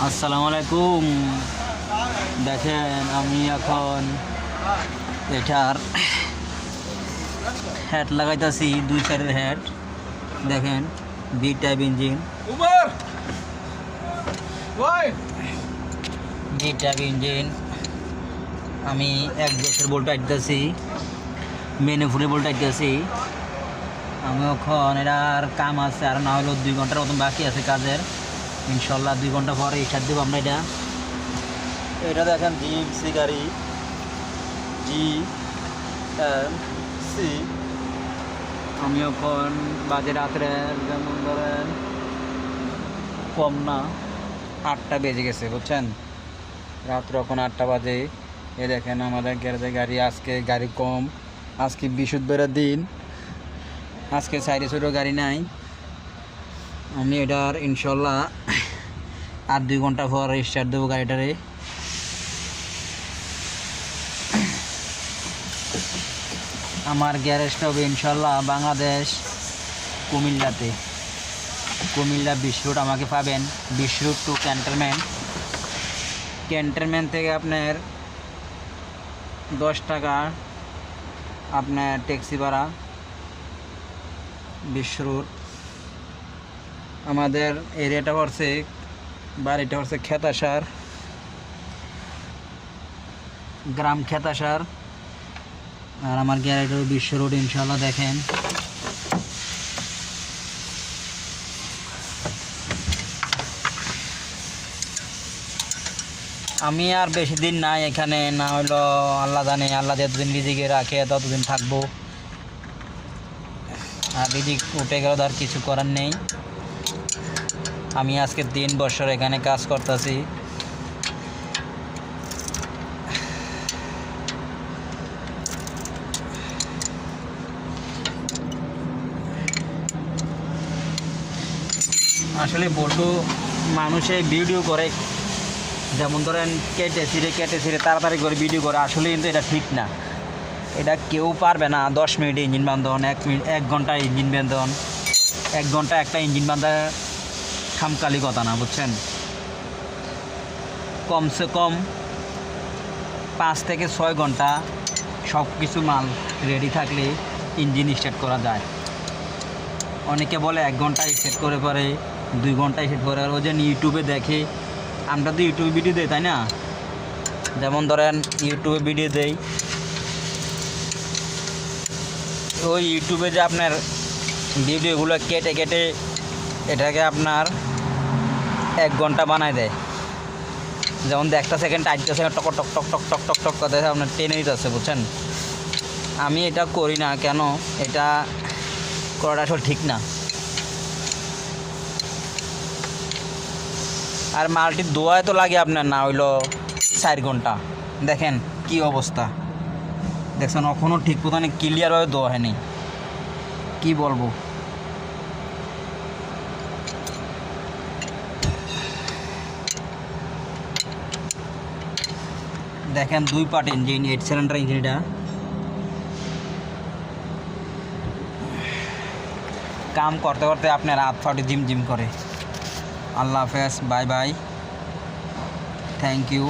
আসসালামু আলাইকুম। দেখেন আমি এখন এটার হেড লাগাইতেছি, দুই সাইডের হেড। দেখেন B type engine, B type engine. আমি 1/10 বোল্ট আইতেছি, মেনে ফুলে বোল্ট আইতেছি। আমি এখন এটার কাম আছে, আর না হলেও 2 ঘন্টার মতন বাকি আছে কাজের। ইনশাল্লাহ 2 ঘন্টা পরে স্টার্ট দেবো আমরা। এটা দেখেন জিএমসি গাড়ি, GMC। আমি এখন বাজে রাত্রে, যেমন ধরেন কম না 8টা বেজে গেছে, বুঝছেন। রাত্র এখন 8টা বাজে। এ দেখেন আমাদের গ্যারেজে গাড়ি, আজকে গাড়ি কম। আজকে বৃহস্পতিবারের দিন, আজকে সাইডে ছোটো গাড়ি নাই। আমি এটার ইনশাল্লাহ আর 2 ঘন্টা পর স্টার্ট দেবো গাড়িটারে। আমার গ্যারেজটা হবে ইনশাল্লাহ বাংলাদেশ, কুমিল্লাতে। কুমিল্লা বিশ রোড আমাকে পাবেন, বিশ রোড টু ক্যান্টনমেন্ট। ক্যান্টনমেন্ট থেকে আপনার 10 টাকা আপনার ট্যাক্সি ভাড়া। বিশ রোড আমাদের এরিয়াটা পড়ছে, বাড়িটা হচ্ছে খেতাসার, গ্রাম খেতাসার। আর আমার গ্যারেজটা বিশ্ব রোড ইনশাল্লাহ। দেখেন আমি আর বেশি দিন নাই এখানে, না হইলো আল্লাহ জানে, আল্লাহ যতদিন রিজিকে রাখে ততদিন থাকবো। আর রিজিক উঠে গেল তো আর কিছু করার নেই। আমি আজকে 3 বছর এখানে কাজ করতেছি। আসলে বলটু মানুষে ভিডিও করে, যেমন ধরেন কেটে ছিঁড়ে তাড়াতাড়ি করে ভিডিও করে, আসলে কিন্তু এটা ঠিক না। এটা কেউ পারবে না 10 মিনিটে ইঞ্জিন বান্ধন, 1 ঘন্টা ইঞ্জিন বান্ধন। 1 ঘন্টা একটা ইঞ্জিন বান্ধা খামকালি কথা না, বুঝছেন। কমসে কম 5 থেকে 6 ঘন্টা সব কিছু মাল রেডি থাকলে ইঞ্জিন স্টার্ট করা যায়। অনেকে বলে 1 ঘন্টা স্টার্ট করে পরে, 2 ঘন্টা স্টার্ট করে। ওই যে ইউটিউবে দেখে, আমরা তো ইউটিউবে ভিডিও দেই, তাই না। যেমন ধরেন ইউটিউবে ভিডিও দেই, ওই ইউটিউবে যে আপনার ভিডিওগুলো কেটে এটাকে আপনার 1 ঘন্টা বানায় দেয়। যেমন 1টা সেকেন্ড 8টা সেকেন্ড টক টক টক টক টক টক টক কথা আপনার টেনে দিতে আছে, বুঝছেন। আমি এটা করি না কেন, এটা করাটা আসলে ঠিক না। আর মালটি দোয়ায় তো লাগে আপনার না হইলো 4 ঘন্টা। দেখেন কি অবস্থা, দেখছেন এখনও ঠিক মতো ক্লিয়ারভাবে দোয়া হয়নি। কি বলবো, দেখেন 2 পার্ট ইঞ্জিন, 8 সিলিন্ডার ইঞ্জিন। এটা কাম করতে করতে আপনার হাত ফাটে জিম করে। আল্লাহ হাফেজ, বাই বাই, থ্যাংক ইউ।